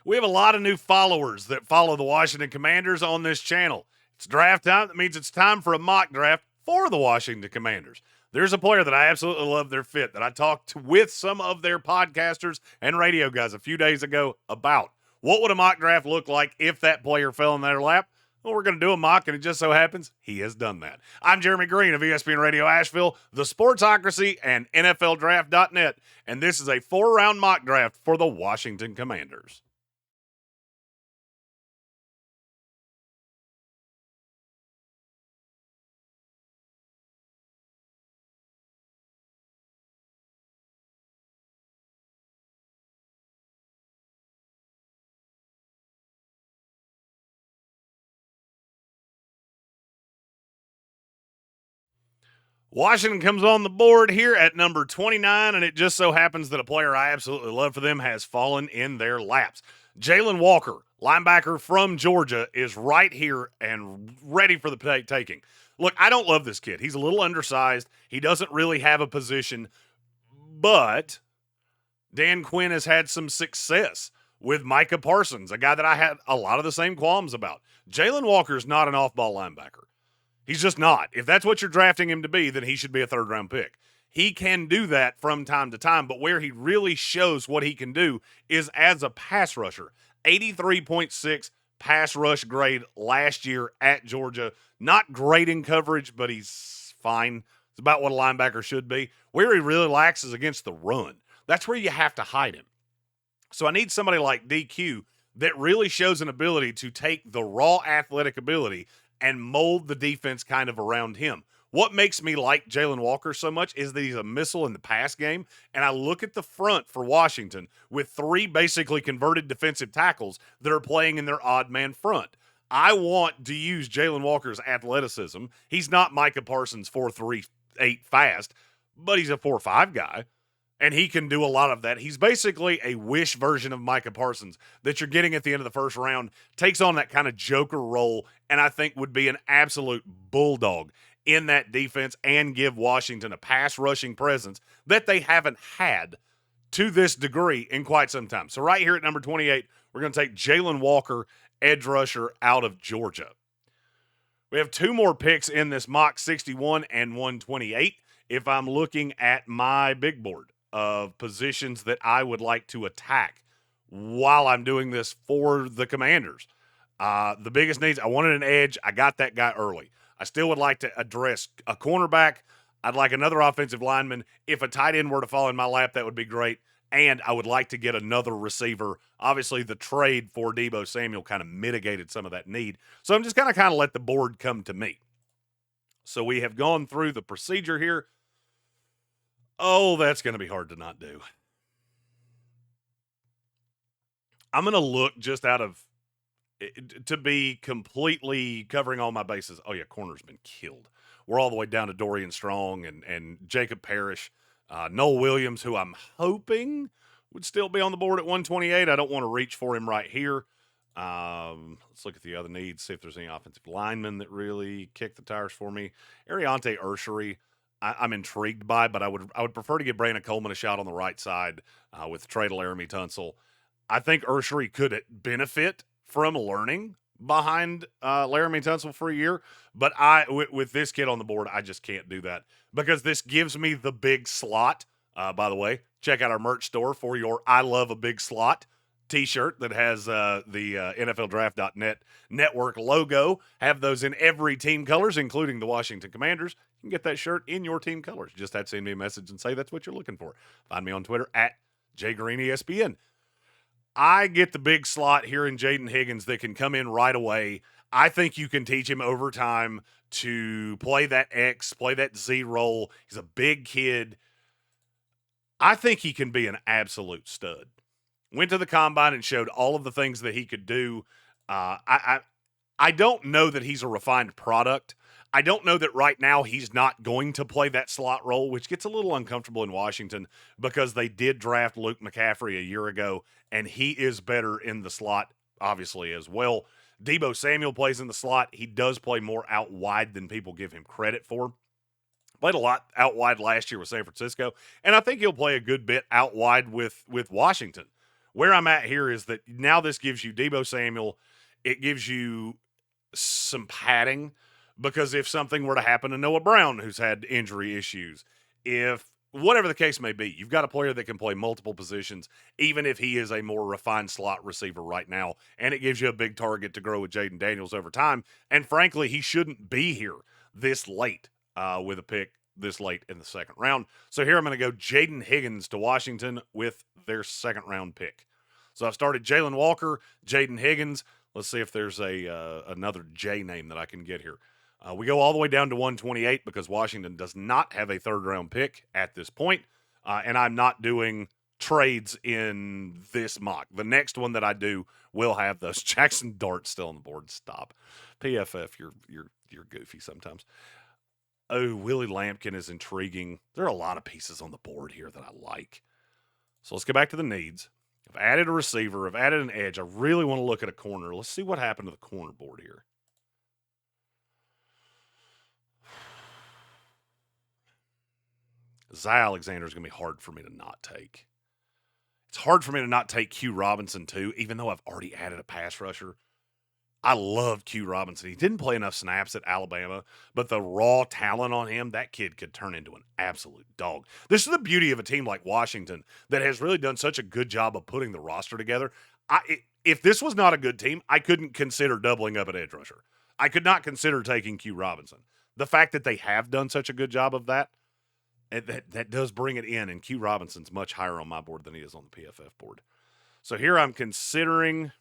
We have a lot of new followers that follow the Washington Commanders on this channel. It's draft time. That means it's time for a mock draft for the Washington Commanders. There's a player that I absolutely love their fit that I talked with some of their podcasters and radio guys a few days ago about. What would a mock draft look like if that player fell in their lap? Well, we're going to do a mock, and it just so happens he has done that. I'm Jeremy Greene of ESPN Radio Asheville, the Sportsocracy, and NFLDraft.net, and this is a 4-round mock draft for the Washington Commanders. Washington comes on the board here at number 29, and it just so happens that a player I absolutely love for them has fallen in their laps. Jalon Walker, linebacker from Georgia, is right here and ready for the taking. Look, I don't love this kid. He's a little undersized. He doesn't really have a position, but Dan Quinn has had some success with Micah Parsons, a guy that I had a lot of the same qualms about. Jalon Walker is not an off-ball linebacker. He's just not. If that's what you're drafting him to be, then he should be a third-round pick. He can do that from time to time, but where he really shows what he can do is as a pass rusher. 83.6 pass rush grade last year at Georgia. Not great in coverage, but he's fine. It's about what a linebacker should be. Where he really lacks is against the run. That's where you have to hide him. So I need somebody like DQ that really shows an ability to take the raw athletic ability and mold the defense kind of around him. What makes me like Jalon Walker so much is that he's a missile in the pass game, and I look at the front for Washington with 3 basically converted defensive tackles that are playing in their odd man front. I want to use Jalon Walker's athleticism. He's not Micah Parsons 4.38 fast, but he's a 4.5 guy. And he can do a lot of that. He's basically a wish version of Micah Parsons that you're getting at the end of the first round, takes on that kind of joker role, and I think would be an absolute bulldog in that defense and give Washington a pass rushing presence that they haven't had to this degree in quite some time. So right here at number 28, we're going to take Jalon Walker, edge rusher out of Georgia. We have 2 more picks in this mock, 61 and 128, if I'm looking at my big board of positions that I would like to attack while I'm doing this for the Commanders. The biggest needs, I wanted an edge. I got that guy early. I still would like to address a cornerback. I'd like another offensive lineman. If a tight end were to fall in my lap, that would be great. And I would like to get another receiver. Obviously, the trade for Deebo Samuel kind of mitigated some of that need. So I'm just going to kind of let the board come to me. So we have gone through the procedure here. Oh, that's going to be hard to not do. I'm going to look just out of to be completely covering all my bases. Oh, yeah, corner's been killed. We're all the way down to Dorian Strong and Jacob Parrish, Noel Williams, who I'm hoping would still be on the board at 128. I don't want to reach for him right here. Let's look at the other needs, see if there's any offensive linemen that really kick the tires for me. Ariante Ursery, I'm intrigued by, but I would prefer to give Brandon Coleman a shot on the right side with trade Laramie Tunsil. I think Ursery could benefit from learning behind Laramie Tunsil for a year, but with this kid on the board, I just can't do that because this gives me the big slot. By the way, check out our merch store for your I Love a Big Slot t-shirt that has the NFLDraft.net network logo. Have those in every team colors, including the Washington Commanders. You can get that shirt in your team colors. Just have to send me a message and say that's what you're looking for. Find me on Twitter at JGreenESPN. I get the big slot here in Jayden Higgins that can come in right away. I think you can teach him over time to play that X, play that Z role. He's a big kid. I think he can be an absolute stud. Went to the combine and showed all of the things that he could do. I don't know that he's a refined product. I don't know that right now he's not going to play that slot role, which gets a little uncomfortable in Washington because they did draft Luke McCaffrey a year ago, and he is better in the slot, obviously, as well. Deebo Samuel plays in the slot. He does play more out wide than people give him credit for. Played a lot out wide last year with San Francisco, and I think he'll play a good bit out wide with Washington. Where I'm at here is that now this gives you Deebo Samuel. It gives you some padding because if something were to happen to Noah Brown, who's had injury issues, if whatever the case may be, you've got a player that can play multiple positions, even if he is a more refined slot receiver right now. And it gives you a big target to grow with Jayden Daniels over time. And frankly, he shouldn't be here this late with a pick this late in the second round. So here I'm going to go Jayden Higgins to Washington with their second round pick. So I've started Jaylen Walker, Jayden Higgins. Let's see if there's another J name that I can get here. We go all the way down to 128 because Washington does not have a third round pick at this point, and I'm not doing trades in this mock. The next one that I do will have those. Jackson Dart still on the board. Stop, PFF. You're goofy sometimes. Oh, Willie Lampkin is intriguing. There are a lot of pieces on the board here that I like. So let's get back to the needs. I've added a receiver. I've added an edge. I really want to look at a corner. Let's see what happened to the corner board here. Zy Alexander is going to be hard for me to not take. It's hard for me to not take Q Robinson, too, even though I've already added a pass rusher. I love Q Robinson. He didn't play enough snaps at Alabama, but the raw talent on him, that kid could turn into an absolute dog. This is the beauty of a team like Washington that has really done such a good job of putting the roster together. If this was not a good team, I couldn't consider doubling up at edge rusher. I could not consider taking Q Robinson. The fact that they have done such a good job of that, that does bring it in, and Q Robinson's much higher on my board than he is on the PFF board. So here I'm considering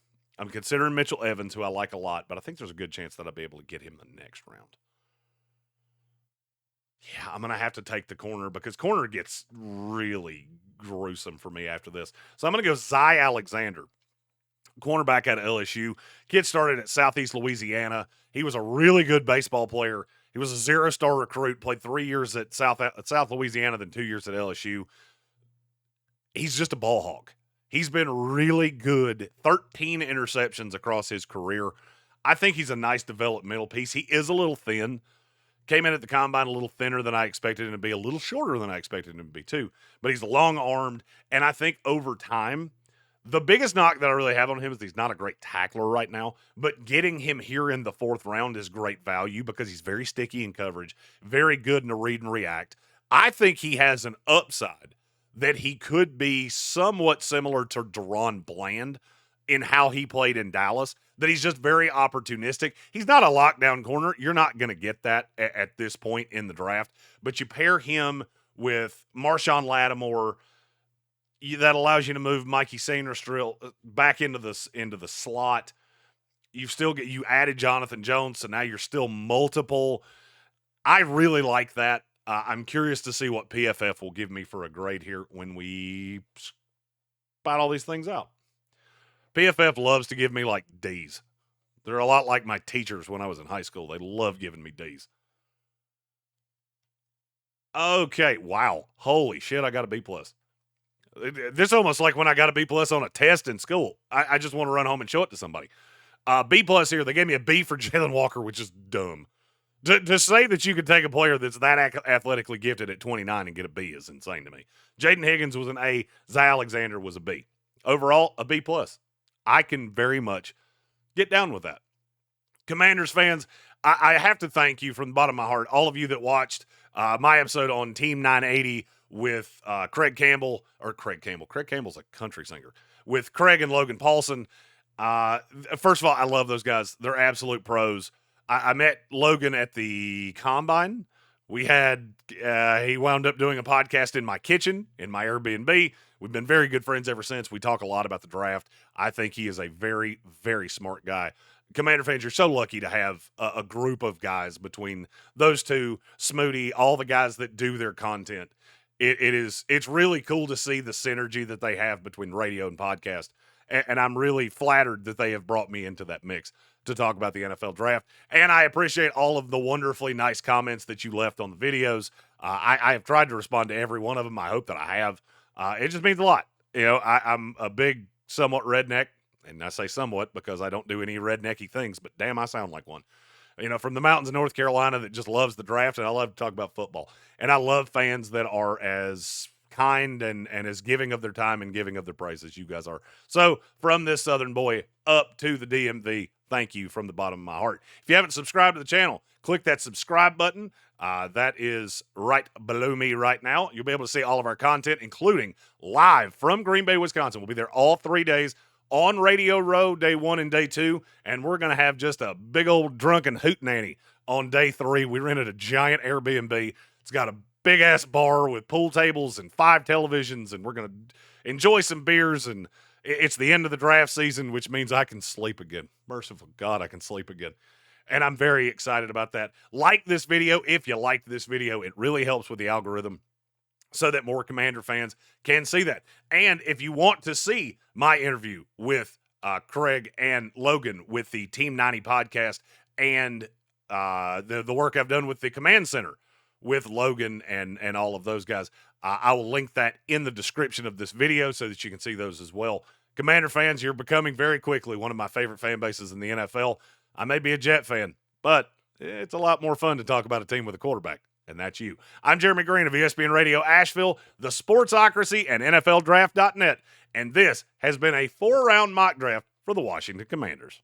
Mitchell Evans, who I like a lot, but I think there's a good chance that I'll be able to get him the next round. Yeah, I'm going to have to take the corner because corner gets really gruesome for me after this. So I'm going to go Zy Alexander, cornerback out of LSU. Kid started at Southeast Louisiana. He was a really good baseball player. He was a 0-star recruit, played 3 years at South Louisiana, then 2 years at LSU. He's just a ball hawk. He's been really good. 13 interceptions across his career. I think he's a nice developmental piece. He is a little thin. Came in at the combine a little thinner than I expected him to be, a little shorter than I expected him to be too. But he's long-armed, and I think over time, the biggest knock that I really have on him is he's not a great tackler right now, but getting him here in the fourth round is great value because he's very sticky in coverage, very good in a read and react. I think he has an upside that he could be somewhat similar to Deron Bland in how he played in Dallas, that he's just very opportunistic. He's not a lockdown corner. You're not going to get that at this point in the draft, but you pair him with Marshawn Lattimore, that allows you to move Mikey Sainristil back into the slot. You added Jonathan Jones, so now you're still multiple. I really like that. I'm curious to see what PFF will give me for a grade here when we spot all these things out. PFF loves to give me like D's. They're a lot like my teachers when I was in high school. They love giving me D's. Okay, wow. Holy shit, I got a B+. This is almost like when I got a B+ on a test in school. I just want to run home and show it to somebody. B+ here, they gave me a B for Jaylen Walker, which is dumb. To say that you could take a player that's that athletically gifted at 29 and get a B is insane to me. Jayden Higgins was an A. Zy Alexander was a B. Overall, a B+. I can very much get down with that. Commanders fans, I have to thank you from the bottom of my heart, all of you that watched my episode on Team 980 with Craig Campbell. Craig Campbell's a country singer. With Craig and Logan Paulson. First of all, I love those guys. They're absolute pros. I met Logan at the Combine. He wound up doing a podcast in my kitchen, in my Airbnb. We've been very good friends ever since. We talk a lot about the draft. I think he is a very, very smart guy. Commander fans, you're so lucky to have a group of guys between those two, Smoody, all the guys that do their content. It's really cool to see the synergy that they have between radio and podcast. And I'm really flattered that they have brought me into that mix to talk about the NFL draft. And I appreciate all of the wonderfully nice comments that you left on the videos. I have tried to respond to every one of them. I hope that I have. It just means a lot. I'm a big, somewhat redneck, and I say somewhat because I don't do any rednecky things, but damn, I sound like one. From the mountains of North Carolina that just loves the draft, and I love to talk about football. And I love fans that are as kind and as giving of their time and giving of their praise as you guys are. So from this Southern boy up to the DMV, thank you from the bottom of my heart. If you haven't subscribed to the channel, click that subscribe button. That is right below me right now. You'll be able to see all of our content, including live from Green Bay, Wisconsin. We'll be there all 3 days on Radio Row, day 1 and day 2, and we're going to have just a big old drunken hootenanny on day 3. We rented a giant Airbnb. It's got a big-ass bar with pool tables and 5 televisions, and we're going to enjoy some beers, and it's the end of the draft season, which means I can sleep again. Merciful God, I can sleep again. And I'm very excited about that. Like this video. If you liked this video, it really helps with the algorithm so that more Commander fans can see that. And if you want to see my interview with Craig and Logan with the Team 90 podcast and the work I've done with the Command Center with Logan and all of those guys, I will link that in the description of this video so that you can see those as well. Commander fans, you're becoming very quickly one of my favorite fan bases in the NFL. I may be a Jet fan, but it's a lot more fun to talk about a team with a quarterback, and that's you. I'm Jeremy Greene of ESPN Radio Asheville, the Sportsocracy, and NFL Draft.net, and this has been a 4-round mock draft for the Washington Commanders.